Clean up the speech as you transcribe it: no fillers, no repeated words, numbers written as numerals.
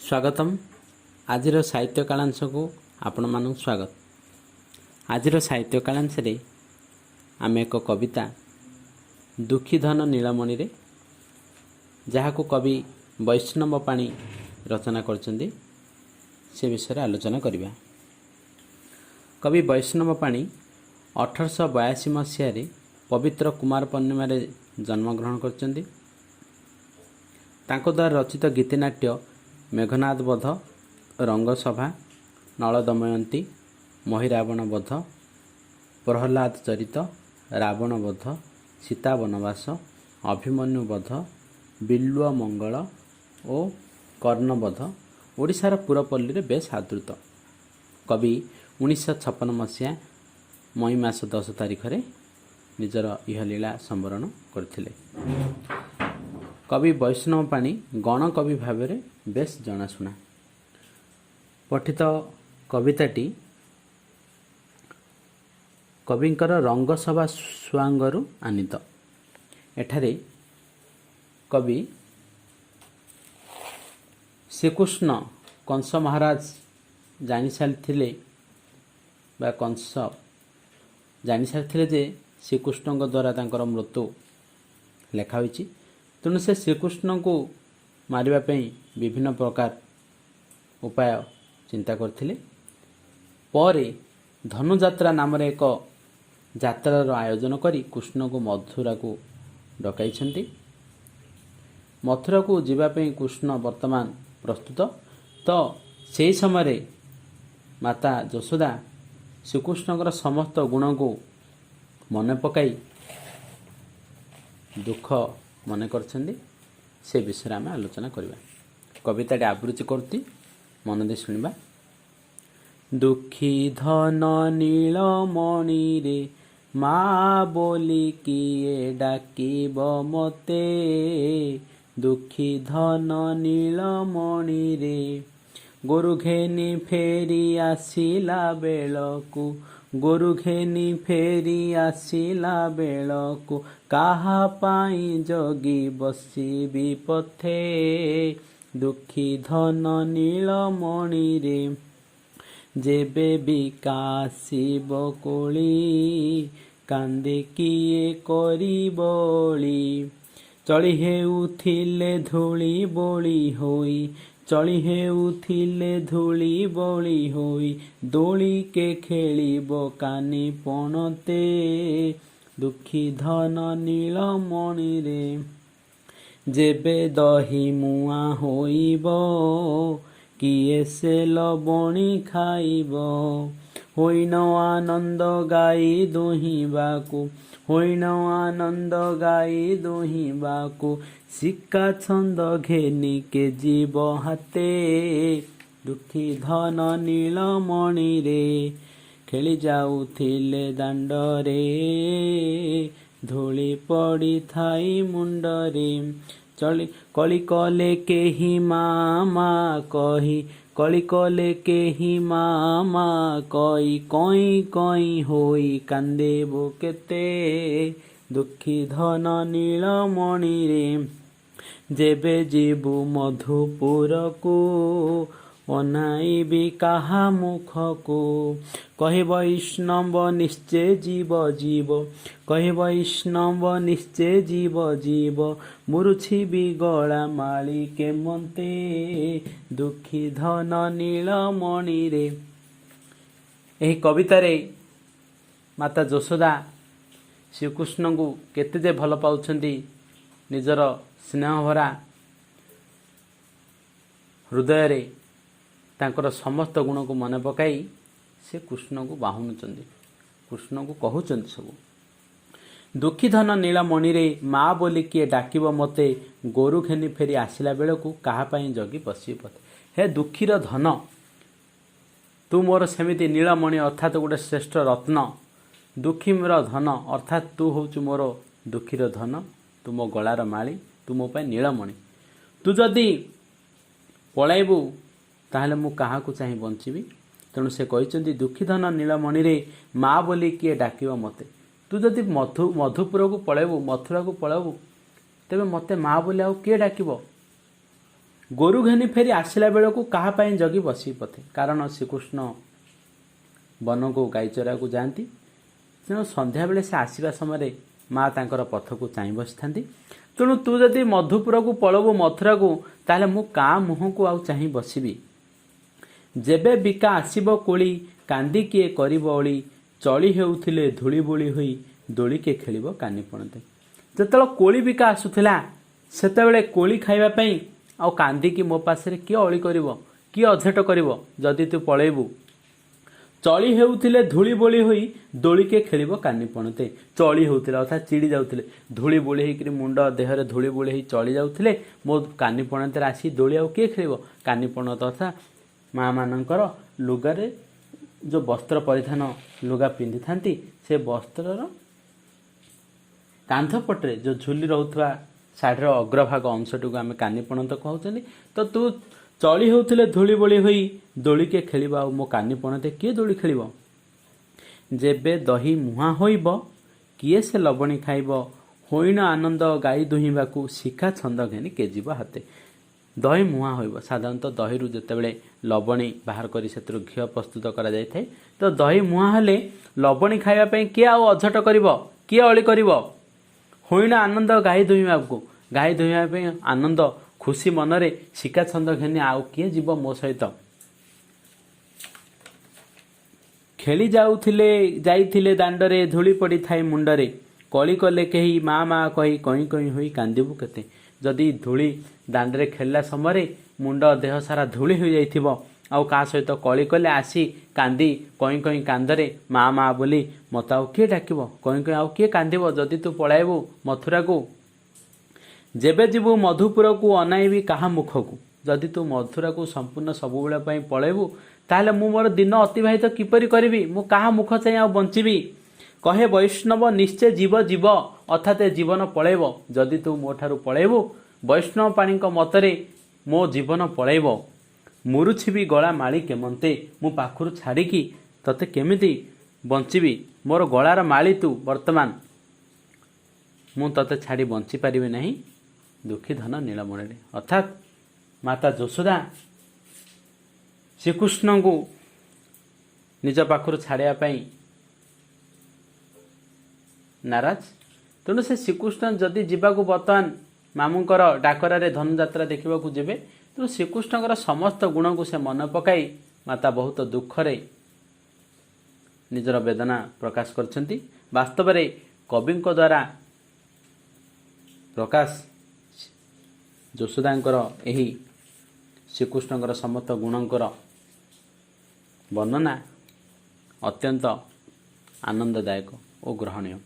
स्वागतम। आज साहित्य कालांश को आपण मानक स्वागत। आज साहित्य कालांश रे आम एक कविता दुखी धन नीलमणि रे जहाँ को कवि वैष्णव पाणी रचना करछन्ती से विषय आलोचना करिबा। कवि वैष्णव पाणी 1882 मसीह पवित्र कुमार पूर्णिमा रे जन्मग्रहण करछन्ती। तांको द्वारा रचित गीतिनाट्य मेघनाद वध, रंगसभा, नल दमयंती, महिरावण वध, प्रहलाद चरित, रावण वध, सीता वनवास, अभिमन्यु वध, बिल्व मंगल और कर्ण वध ओडिशार पुरपल्ली रे बेस आदृत। कवि 1956 मसीहा मई मास 10 तारिख रे निजर इहलीला संवरण करथिले। कवि वैष्णव पाणी गण कवि भाव में बेस जनाशुना। पठित कविताटी कविंकर रंगसभा स्वांगरू आनीत। एठारे कवि श्रीकृष्ण कंस महाराज जानी सारी कंस जानी सारी जे श्रीकृष्ण द्वारा तांकर मृत्यु लेखा होईची। तेणु से श्रीकृष्ण को मारिबा विभिन्न प्रकार उपाय चिंता करथिले। परे धनुजात्रा नाम एक यात्रार आयोजन करी कृष्ण को मथुरा को डकाइछन्ति। मथुरा को जीवापी कृष्ण वर्तमान प्रस्तुत। तो से समय माता यशोदा श्रीकृष्ण समस्त गुण को मन पकाई दुख मन करछन्ति। से विषय आम आलोचना करवा। कविता आवृत्ति करती मन दे शुणवा। दुखी धन नीलमणि रे माँ बोली किए डाकिब मते। दुखी धन नीलमणि रे गोरु घेनी फेरी आसिला बेलकु। गोरु घेनी फेरी आसिला बेलकु काहा पाई जगी बसिबी पथे। दुखी धन नीलमणि रे जेबे बिकासिब कोली। कांदे किए करी बोली चली हेउथिले धूली बोली होई। चली हेउथिले धूली बोली होई दोली के खेलिब कानी पणते। दुखी धन नीलमणि रे जेबे दही मुआ होइब। किए से लबणी खाइब होइन आनंद गाई दोहिबाकु। होइन आनंद गाई दोहिबाकु सिक्का छंद घेनी के जीव हाते। दुखी धन नीलमणि रे खेली जाउथिले दांडरे। धूली पड़ी थाई मुंडरे चली कली कले केही मामा कही। कली कले केही मामा कई कई कई होई कांदेबो केते। दुखी धन नीलमणि रे जेबे जीवु मधुपुर को। अनाइबी काहा मुख को कहे वैष्णव निश्चय जीव जीव। कहे वैष्णव निश्चय जीव जीव मुरुछिबी गला माली के मते। दुखी धन नीलमणि रे। एही कविता रे माता यशोदा श्रीकृष्ण को केते जे भल पाउछन्ती निजर स्नेहभरा हृदय रे तांकर समस्त गुण को मन पकाई से कृष्ण को बाहुनुचंदी। कृष्ण को कहउचंदी सब। दुखी धन नीलमणि रे माँ बोली किए डाकिब मते। गोरु घेनी फेरी आसिला बेलकु काहा पाई जगी बसी पथे। हे दुखीर धन तू मोर सेमिति नीलमणि अर्थात गोटे श्रेष्ठ रत्न। दुखीर धन अर्थात तू होचु मोर दुखीर धन। तू मो गलार माली तू मो पाई नीलमणि। तू जदि पलाइबू ताहले मु काहा को चाहि बंचिबी। तेणु से कहते दुखी धन नीलमणि रे माँ बोली किए डाकिब मते। तू जदि मधुपुर को पलैबू मथुरा को पलैबू तेबे मते माँ बोली आउ किए डाकिब। ଗୋରୁ ଘେନି ଫେରି ଆସିଲା ବେଳକୁ କାହା ପାଇଁ ଜଗି ବସି ପଥେ। କାରଣ ଶ୍ରୀକୃଷ୍ଣ ବନକୁ ଗାଈ ଚରାକୁ ଯାଆନ୍ତି, ତେଣୁ ସନ୍ଧ୍ୟାବେଳେ ସେ ଆସିବା ସମୟରେ ମା ତାଙ୍କର ପଥକୁ ଚାହିଁ ବସିଥାନ୍ତି। ତେଣୁ ତୁ ଯଦି ମଧୁପୁରକୁ ପଳବୁ ମଥୁରାକୁ, ତାହେଲେ ମୁଁ କାହା ମୁହଁକୁ ଆଉ ଚାହିଁ ବସିବି। ଯେବେ ବିକା ଆସିବ କୋଳି, କାନ୍ଦି କିଏ କରିବ ଅଳି, ଚଳି ହେଉଥିଲେ ଧୂଳି ବୋଳି ହୋଇ, ଦୋଳିକେ ଖେଳିବ କାନି ପଣତେ। ଯେତେବେଳେ କୋଳି ବିକା ଆସୁଥିଲା, ସେତେବେଳେ କୋଳି ଖାଇବା ପାଇଁ ଆଉ କାନ୍ଦିକି ମୋ ପାଖରେ କିଏ ଅଳି କରିବ, କିଏ ଅଝଟ କରିବ ଯଦି ତୁ ପଳେଇବୁ। ଚଳି ହେଉଥିଲେ ଧୂଳି ବୋଳି ହୋଇ, ଦୋଳିକେ ଖେଳିବ କାନି ପଣତେ। ଚଳି ହେଉଥିଲେ ଅର୍ଥାତ୍ ଚିଡ଼ି ଯାଉଥିଲେ, ଧୂଳି ବୋଳି ହେଇକରି ମୁଣ୍ଡ ଦେହରେ ଧୂଳି ବୋଳି ହେଇ ଚଳି ଯାଉଥିଲେ, ମୋ କାନି ପଣତରେ ଆସି ଦୋଳି ଆଉ କିଏ ଖେଳିବ। କାନି ପଣତ ଅର୍ଥାତ୍ ମା ମାନଙ୍କର ଲୁଗାରେ ଯେଉଁ ବସ୍ତ୍ର ପରିଧାନ ଲୁଗା ପିନ୍ଧିଥାନ୍ତି, ସେ ବସ୍ତ୍ରର କାନ୍ଧ ପଟରେ ଯେଉଁ ଝୁଲି ରହୁଥିବା ଶାଢ଼ୀର ଅଗ୍ରଭାଗ ଅଂଶଟିକୁ ଆମେ କାନି ପଣତ କହୁଛନ୍ତି। ତ ତୁ ଚଳି ହେଉଥିଲେ ଧୂଳି ବୋଳି ହୋଇ, ଦୋଳିକେ ଖେଳିବ ଆଉ ମୋ କାନି ପଣତେ କିଏ ଦୋଳି ଖେଳିବ। ଯେବେ ଦହି ମୁହାଁ ହୋଇବ, କିଏ ସେ ଲବଣୀ ଖାଇବ, ହୋଇଣ ଆନନ୍ଦ ଗାଈ ଦୁହିଁବାକୁ, ଶିଖା ଛନ୍ଦ ଘେନି କେ ଯିବ ହାତେ। ଦହି ମୁହାଁ ହୋଇବ, ସାଧାରଣତଃ ଦହିରୁ ଯେତେବେଳେ ଲବଣୀ ବାହାର କରି ସେଥିରୁ ଘିଅ ପ୍ରସ୍ତୁତ କରାଯାଇଥାଏ। ତ ଦହି ମୁହାଁ ହେଲେ ଲବଣୀ ଖାଇବା ପାଇଁ କିଏ ଆଉ ଅଝଟ କରିବ, କିଏ ଅଳି କରିବ। ହୋଇଣ ଆନନ୍ଦ ଗାଈ ଦୁହିଁବାକୁ, ଗାଈ ଦୁହିଁବା ପାଇଁ ଆନନ୍ଦ ଖୁସି ମନରେ ଶିକା ଛନ୍ଦ ଘେନି ଆଉ କିଏ ଯିବ ମୋ ସହିତ। ଖେଳି ଯାଇଥିଲେ ଦାଣ୍ଡରେ, ଧୂଳି ପଡ଼ିଥାଏ ମୁଣ୍ଡରେ, କଳି କଲେ କେହି ମା ମା କହି, କଇଁ କଇଁ ହୋଇ କାନ୍ଦିବୁ କେତେ। ଯଦି ଧୂଳି ଦାଣ୍ଡରେ ଖେଳିଲା ସମୟରେ ମୁଣ୍ଡ ଦେହ ସାରା ଧୂଳି ହୋଇଯାଇଥିବ, ଆଉ କାହା ସହିତ କଳି କଲେ ଆସି କାନ୍ଦି କଇଁ କଇଁ କାନ୍ଦରେ ମା ମା ବୋଲି ମୋତେ ଆଉ କିଏ ଡାକିବ, କଇଁ କଇଁ ଆଉ କିଏ କାନ୍ଦିବ ଯଦି ତୁ ପଳାଇବୁ ମଥୁରାକୁ। ଯେବେ ଯିବୁ ମଧୁପୁରକୁ, ଅନାଇବି କାହା ମୁଖକୁ। ଯଦି ତୁ ମଥୁରାକୁ ସମ୍ପୂର୍ଣ୍ଣ ସବୁବେଳେ ପାଇଁ ପଳେଇବୁ, ତାହେଲେ ମୁଁ ମୋର ଦିନ ଅତିବାହିତ କିପରି କରିବି, ମୁଁ କାହା ମୁଖ ଚାହିଁ ଆଉ ବଞ୍ଚିବି। କହେ ବୈଷ୍ଣବ ନିଶ୍ଚେ ଜୀବ ଜୀବ, ଅର୍ଥାତ୍ ଏ ଜୀବନ ପଳେଇବ। ଯଦି ତୁ ମୋ ଠାରୁ ପଳେଇବୁ, ବୈଷ୍ଣବ ପାଣିଙ୍କ ମତରେ ମୋ ଜୀବନ ପଳେଇବ। ମୁରୁଛିବି ଗଳା ମାଳି କେମନ୍ତେ, ମୁଁ ପାଖରୁ ଛାଡ଼ିକି ତତେ କେମିତି ବଞ୍ଚିବି। ମୋର ଗଳାର ମାଳି ତୁ ବର୍ତ୍ତମାନ, ମୁଁ ତତେ ଛାଡ଼ି ବଞ୍ଚିପାରିବି ନାହିଁ ଦୁଃଖୀ ଧନ ନୀଳମଣିରେ। ଅର୍ଥାତ୍ ମାତା ଯଶୋଦା ଶ୍ରୀକୃଷ୍ଣଙ୍କୁ ନିଜ ପାଖରୁ ଛାଡ଼ିବା ପାଇଁ ନାରାଜ। ତେଣୁ ସେ ଶ୍ରୀକୃଷ୍ଣ ଯଦି ଯିବାକୁ ବର୍ତ୍ତମାନ ମାମୁଙ୍କର ଡାକରାରେ ଧନୁଯାତ୍ରା ଦେଖିବାକୁ ଯିବେ, ତେଣୁ ଶ୍ରୀକୃଷ୍ଣଙ୍କର ସମସ୍ତ ଗୁଣକୁ ସେ ମନେ ପକାଇ ମାତା ବହୁତ ଦୁଃଖରେ ନିଜର ବେଦନା ପ୍ରକାଶ କରିଛନ୍ତି। ବାସ୍ତବରେ କବିଙ୍କ ଦ୍ୱାରା ପ୍ରକାଶ ଯଶୋଦାଙ୍କର ଏହି ଶ୍ରୀକୃଷ୍ଣଙ୍କର ସମସ୍ତ ଗୁଣଙ୍କର ବର୍ଣ୍ଣନା ଅତ୍ୟନ୍ତ ଆନନ୍ଦଦାୟକ ଓ ଗ୍ରହଣୀୟ।